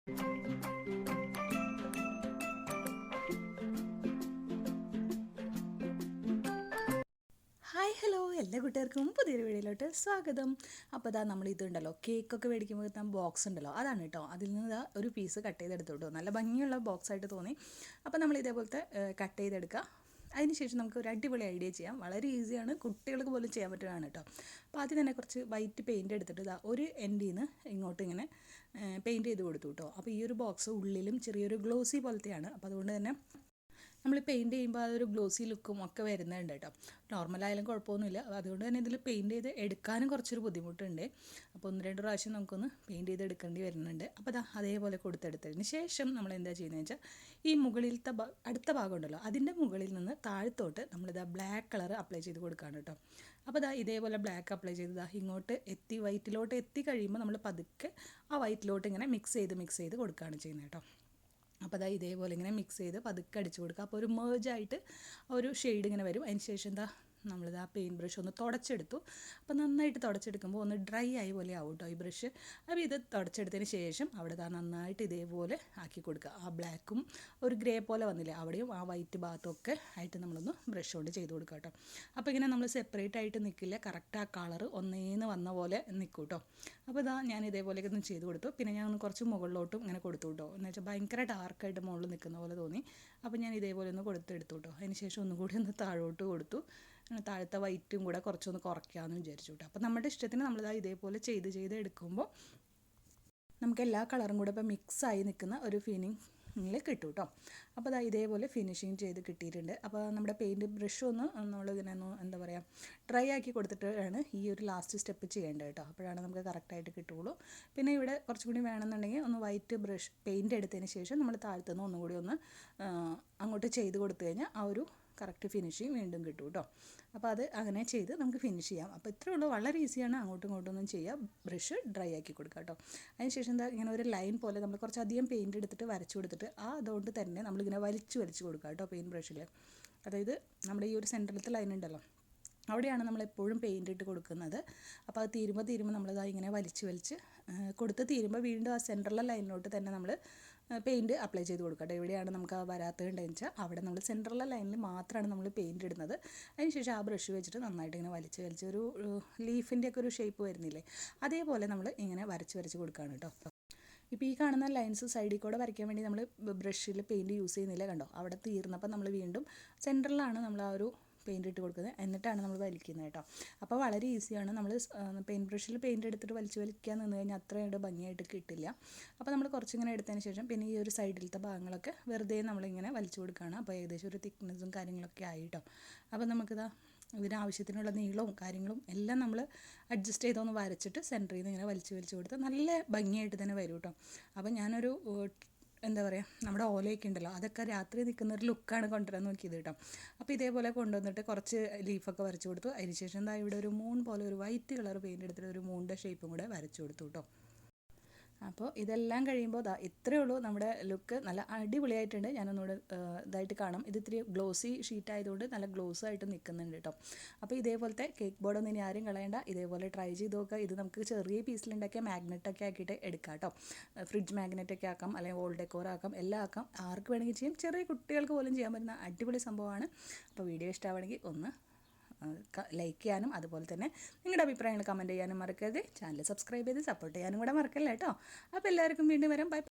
Hi hello എല്ലാ കൂട്ടുകാർക്കും പുതിയൊരു വീഡിയോയിലോട്ട് സ്വാഗതം. അപ്പോൾ ഇതാ നമ്മൾ ഇതുണ്ടല്ലോ, കേക്കൊക്കെ മേടിക്കുമ്പോൾ ബോക്സ് ഉണ്ടല്ലോ, അതാണ് കേട്ടോ. അതിൽ നിന്ന് ഇതാ ഒരു പീസ് കട്ട് ചെയ്തെടുത്തു കേട്ടോ. നല്ല ഭംഗിയുള്ള ബോക്സ് ആയിട്ട് തോന്നി. അപ്പോൾ നമ്മൾ ഇതേപോലത്തെ കട്ട് ചെയ്തെടുക്കുക. അതിനുശേഷം നമുക്ക് ഒരു അടിപൊളി ഐഡിയ ചെയ്യാം. വളരെ ഈസിയാണ്, കുട്ടികൾക്ക് പോലും ചെയ്യാൻ പറ്റുന്നതാണ് കേട്ടോ. അപ്പോൾ ആദ്യം തന്നെ കുറച്ച് വൈറ്റ് പെയിൻറ്റ് എടുത്തിട്ട് ഇതാ ഒരു എൻഡിൽ നിന്ന് ഇങ്ങോട്ട് ഇങ്ങനെ പെയിൻറ്റ് ചെയ്ത് കൊടുത്തു കേട്ടോ. അപ്പോൾ ഈ ഒരു ബോക്സ് ഉള്ളിലും ചെറിയൊരു ഗ്ലോസി പോലത്തെയാണ്. അപ്പോൾ അതുകൊണ്ട് തന്നെ നമ്മൾ പെയിൻറ്റ് ചെയ്യുമ്പോൾ അതൊരു ഗ്ലോസി ലുക്കും ഒക്കെ വരുന്നുണ്ട് കേട്ടോ. നോർമലായാലും കുഴപ്പമൊന്നുമില്ല. അതുകൊണ്ട് തന്നെ ഇതിൽ പെയിൻറ്റ് ചെയ്ത് എടുക്കാനും കുറച്ചൊരു ബുദ്ധിമുട്ടുണ്ട്. അപ്പോൾ 1-2 പ്രാവശ്യം നമുക്കൊന്ന് പെയിൻറ്റ് ചെയ്ത് എടുക്കേണ്ടി വരുന്നുണ്ട്. അപ്പോൾ അതേപോലെ കൊടുത്തെടുത്തതിന് ശേഷം നമ്മൾ എന്താ ചെയ്യുന്നത് വെച്ചാൽ, ഈ മുകളിലത്തെ അടുത്ത ഭാഗം ഉണ്ടല്ലോ, അതിൻ്റെ മുകളിൽ നിന്ന് താഴത്തോട്ട് നമ്മളിതാ ബ്ലാക്ക് കളർ അപ്ലൈ ചെയ്ത് കൊടുക്കുകയാണ് കേട്ടോ. അപ്പോൾ ഇതേപോലെ ബ്ലാക്ക് അപ്ലൈ ചെയ്ത് ഇങ്ങോട്ട് എത്തി വൈറ്റിലോട്ട് എത്തി കഴിയുമ്പോൾ നമ്മൾ പതുക്കെ ആ വൈറ്റിലോട്ട് ഇങ്ങനെ മിക്സ് ചെയ്ത് കൊടുക്കുകയാണ് ചെയ്യുന്നത് കേട്ടോ. അപ്പോൾ ഇതേപോലെ ഇങ്ങനെ മിക്സ് ചെയ്ത് പതുക്കെ അടിച്ച് കൊടുക്കുക. അപ്പോൾ ഒരു മേർജായിട്ട് ഒരു ഷെയ്ഡ് ഇങ്ങനെ വരും. അതിന് ശേഷം നമ്മളിത് ആ പെയിൻറ്റ് ബ്രഷ് ഒന്ന് തുടച്ചെടുത്തു. അപ്പോൾ നന്നായിട്ട് തുടച്ചെടുക്കുമ്പോൾ ഒന്ന് ഡ്രൈ ആയി പോലെ ആവും കേട്ടോ ഈ ബ്രഷ്. അപ്പോൾ ഇത് തുടച്ചെടുത്തതിന് ശേഷം അവിടെ നന്നായിട്ട് ഇതേപോലെ ആക്കി കൊടുക്കുക. ആ ബ്ലാക്കും ഒരു ഗ്രേ പോലെ വന്നില്ലേ, അവിടെയും ആ വൈറ്റ് ഭാഗത്തൊക്കെ ആയിട്ട് നമ്മളൊന്ന് ബ്രഷ് കൊണ്ട് ചെയ്ത് കൊടുക്കുക കേട്ടോ. അപ്പോൾ ഇങ്ങനെ നമ്മൾ സെപ്പറേറ്റ് ആയിട്ട് നിൽക്കില്ല, കറക്റ്റ് ആ കളർ ഒന്നേന്ന് വന്ന പോലെ നിൽക്കും കേട്ടോ. അപ്പോൾ ഞാൻ ഇതേപോലെയൊക്കെ ഒന്ന് ചെയ്ത് കൊടുത്തു. പിന്നെ ഞാൻ ഒന്ന് കുറച്ച് മുകളിലോട്ടും ഇങ്ങനെ കൊടുത്തു കേട്ടോ. എന്ന് വെച്ചാൽ ഭയങ്കര ഡാർക്കായിട്ട് മുകളിൽ നിൽക്കുന്ന പോലെ തോന്നി. അപ്പോൾ ഞാൻ ഇതേപോലെ ഒന്ന് കൊടുത്തെടുത്തു കേട്ടോ. അതിന് ശേഷം ഒന്നും കൂടി ഒന്ന് താഴോട്ട് കൊടുത്തു. താഴത്തെ വൈറ്റും കൂടെ കുറച്ചൊന്ന് കുറയ്ക്കാമെന്ന് വിചാരിച്ചു കേട്ടോ. അപ്പോൾ നമ്മുടെ ഇഷ്ടത്തിന് നമ്മളിതാ ഇതേപോലെ ചെയ്ത് എടുക്കുമ്പോൾ നമുക്ക് എല്ലാ കളറും കൂടെ ഇപ്പോൾ മിക്സായി നിൽക്കുന്ന ഒരു ഫീലിങ്ങിൽ കിട്ടും കേട്ടോ. അപ്പോൾ ഇതേപോലെ ഫിനിഷിങ് ചെയ്ത് കിട്ടിയിട്ടുണ്ട്. അപ്പോൾ നമ്മുടെ പെയിൻറ്റ് ബ്രഷ് ഒന്ന് നമ്മളിങ്ങനെ എന്താ പറയുക, ഡ്രൈ ആക്കി കൊടുത്തിട്ടാണ് ഈ ഒരു ലാസ്റ്റ് സ്റ്റെപ്പ് ചെയ്യേണ്ടത് കേട്ടോ. അപ്പോഴാണ് നമുക്ക് കറക്റ്റായിട്ട് കിട്ടുകയുള്ളൂ. പിന്നെ ഇവിടെ കുറച്ചും കൂടി വേണമെന്നുണ്ടെങ്കിൽ ഒന്ന് വൈറ്റ് ബ്രഷ് പെയിൻറ്റ് എടുത്തതിന് ശേഷം നമ്മൾ താഴത്തുനിന്ന് ഒന്നും കൂടി ഒന്ന് അങ്ങോട്ട് ചെയ്ത് കൊടുത്തു കഴിഞ്ഞാൽ ആ ഒരു കറക്റ്റ് ഫിനിഷിങ് വീണ്ടും കിട്ടും കേട്ടോ. അപ്പോൾ അങ്ങനെ ചെയ്ത് നമുക്ക് ഫിനിഷ് ചെയ്യാം. അപ്പോൾ ഇത്രയേ ഉള്ളൂ, വളരെ ഈസിയാണ്. അങ്ങോട്ടും ഇങ്ങോട്ടൊന്നും ചെയ്യുക, ബ്രഷ് ഡ്രൈ ആക്കി കൊടുക്കുക കേട്ടോ. അതിനുശേഷം ഇങ്ങനെ ഒരു ലൈൻ പോലെ നമ്മൾ കുറച്ചധികം പെയിൻറ്റ് എടുത്തിട്ട് വരച്ചു കൊടുത്തിട്ട് അതുകൊണ്ട് തന്നെ നമ്മളിങ്ങനെ വലിച്ചു കൊടുക്കുക കേട്ടോ പെയിൻറ്റ് ബ്രഷിൽ. അതായത് നമ്മുടെ ഈ ഒരു സെൻറ്ററിലത്തെ ലൈൻ ഉണ്ടല്ലോ, അവിടെയാണ് നമ്മളെപ്പോഴും പെയിൻറ്റ് ഇട്ട് കൊടുക്കുന്നത്. അപ്പോൾ അത് തീരുമ്പോൾ നമ്മളിങ്ങനെ വലിച്ച് കൊടുത്ത് തീരുമ്പോൾ വീണ്ടും ആ സെൻറ്ററിലെ ലൈനിലോട്ട് തന്നെ നമ്മൾ പെയിൻറ്റ് അപ്ലൈ ചെയ്ത് കൊടുക്കട്ടെ. എവിടെയാണ് നമുക്ക് ആ വരാത്തതുണ്ടെന്ന് വെച്ചാൽ അവിടെ നമ്മൾ സെൻറ്ററിലെ ലൈനിൽ മാത്രമാണ് നമ്മൾ പെയിൻറ്റ് ഇടുന്നത്. അതിനുശേഷം ആ ബ്രഷ് വെച്ചിട്ട് നന്നായിട്ട് ഇങ്ങനെ വലിച്ച് ഒരു ലീഫിൻ്റെയൊക്കെ ഒരു ഷേപ്പ് വരുന്നില്ലേ, അതേപോലെ നമ്മൾ ഇങ്ങനെ വരച്ച് കൊടുക്കുകയാണ് കേട്ടോ. ഇപ്പോൾ ഈ കാണുന്ന ലൈൻസ് സൈഡിൽ കൂടെ വരയ്ക്കാൻ വേണ്ടി നമ്മൾ ബ്രഷിൽ പെയിൻറ്റ് യൂസ് ചെയ്യുന്നില്ല, കണ്ടോ. അവിടെ തീർന്നപ്പോൾ നമ്മൾ വീണ്ടും സെൻറ്ററിലാണ് നമ്മൾ ആ ഒരു പെയിൻറ്റ് ഇട്ട് കൊടുക്കുന്നത്, എന്നിട്ടാണ് നമ്മൾ വലിക്കുന്നത് കേട്ടോ. അപ്പോൾ വളരെ ഈസിയാണ്. നമ്മൾ പെയിൻറ്റ് ബ്രഷിൽ പെയിൻറ്റ് എടുത്തിട്ട് വലിക്കാൻ നിന്ന് കഴിഞ്ഞാൽ അത്രയും ഭംഗിയായിട്ട് കിട്ടില്ല. അപ്പോൾ നമ്മൾ കുറച്ചിങ്ങനെ എടുത്തതിന് ശേഷം പിന്നെ ഈ ഒരു സൈഡിലത്തെ ഭാഗങ്ങളൊക്കെ വെറുതെ നമ്മളിങ്ങനെ വലിച്ചു കൊടുക്കുകയാണ്. അപ്പോൾ ഏകദേശം ഒരു തിക്നെസ്സും കാര്യങ്ങളൊക്കെ ആയി കേട്ടോ. അപ്പോൾ നമുക്കിതാ ഇതിനാവശ്യത്തിനുള്ള നീളവും കാര്യങ്ങളും എല്ലാം നമ്മൾ അഡ്ജസ്റ്റ് ചെയ്തൊന്ന് വരച്ചിട്ട് സെൻറ്ററിൽ നിന്ന് ഇങ്ങനെ വലിച്ചു കൊടുത്ത് നല്ല ഭംഗിയായിട്ട് തന്നെ വരും കേട്ടോ. അപ്പോൾ ഞാനൊരു എന്താ പറയുക, നമ്മുടെ ഓലയൊക്കെ ഉണ്ടല്ലോ, അതൊക്കെ രാത്രി നിൽക്കുന്ന ഒരു ലുക്കാണ് കൊണ്ടുവരാൻ നോക്കിയത് കേട്ടോ. അപ്പോൾ ഇതേപോലെ കൊണ്ടുവന്നിട്ട് കുറച്ച് ലീഫൊക്കെ വരച്ചു കൊടുത്തു. അതിന് ശേഷം ഇവിടെ ഒരു മൂൺ പോലെ ഒരു വൈറ്റ് കളർ പെയിൻറ്റ് എടുത്തിട്ട് ഒരു മൂണിൻ്റെ ഷേപ്പും കൂടെ വരച്ചു കൊടുത്തു കേട്ടോ. അപ്പോൾ ഇതെല്ലാം കഴിയുമ്പോൾ ഇത്രയേ ഉള്ളൂ. നമ്മുടെ ലുക്ക് നല്ല അടിപൊളിയായിട്ടുണ്ട്. ഞാനൊന്നുകൂടെ ഇതായിട്ട് കാണാം. ഇത് ഇത്തിരി ഗ്ലോസി ഷീറ്റ് ആയതുകൊണ്ട് നല്ല ഗ്ലോസ് ആയിട്ട് നിൽക്കുന്നുണ്ട് കേട്ടോ. അപ്പോൾ ഇതേപോലത്തെ കേക്ക് ബോർഡൊന്നും ഇനി ആരും കളയണ്ട, ഇതേപോലെ ട്രൈ ചെയ്ത് നോക്കുക. ഇത് നമുക്ക് ചെറിയ പീസിലുണ്ടാക്കിയ മാഗ്നറ്റൊക്കെ ആക്കിയിട്ട് എടുക്കാം കേട്ടോ. ഫ്രിഡ്ജ് മാഗ്നറ്റൊക്കെ ആക്കാം, അല്ലെങ്കിൽ വോൾ ഡെക്കോർ ആക്കാം, എല്ലാം ആക്കാം. ആർക്ക് വേണമെങ്കിൽ ചെയ്യാം. ചെറിയ കുട്ടികൾക്ക് പോലും ചെയ്യാൻ പറ്റുന്ന അടിപൊളി സംഭവമാണ്. അപ്പോൾ വീഡിയോ ഇഷ്ടമാണെങ്കിൽ ഒന്ന് ലൈക്ക് ചെയ്യാനും അതുപോലെ തന്നെ നിങ്ങളുടെ അഭിപ്രായങ്ങൾ കമൻറ്റ് ചെയ്യാനും മറക്കരുത്. ചാനൽ സബ്സ്ക്രൈബ് ചെയ്ത് സപ്പോർട്ട് ചെയ്യാനും കൂടെ മറക്കല്ലേ കേട്ടോ. അപ്പോൾ എല്ലാവർക്കും വീണ്ടും വരാം. ബൈ.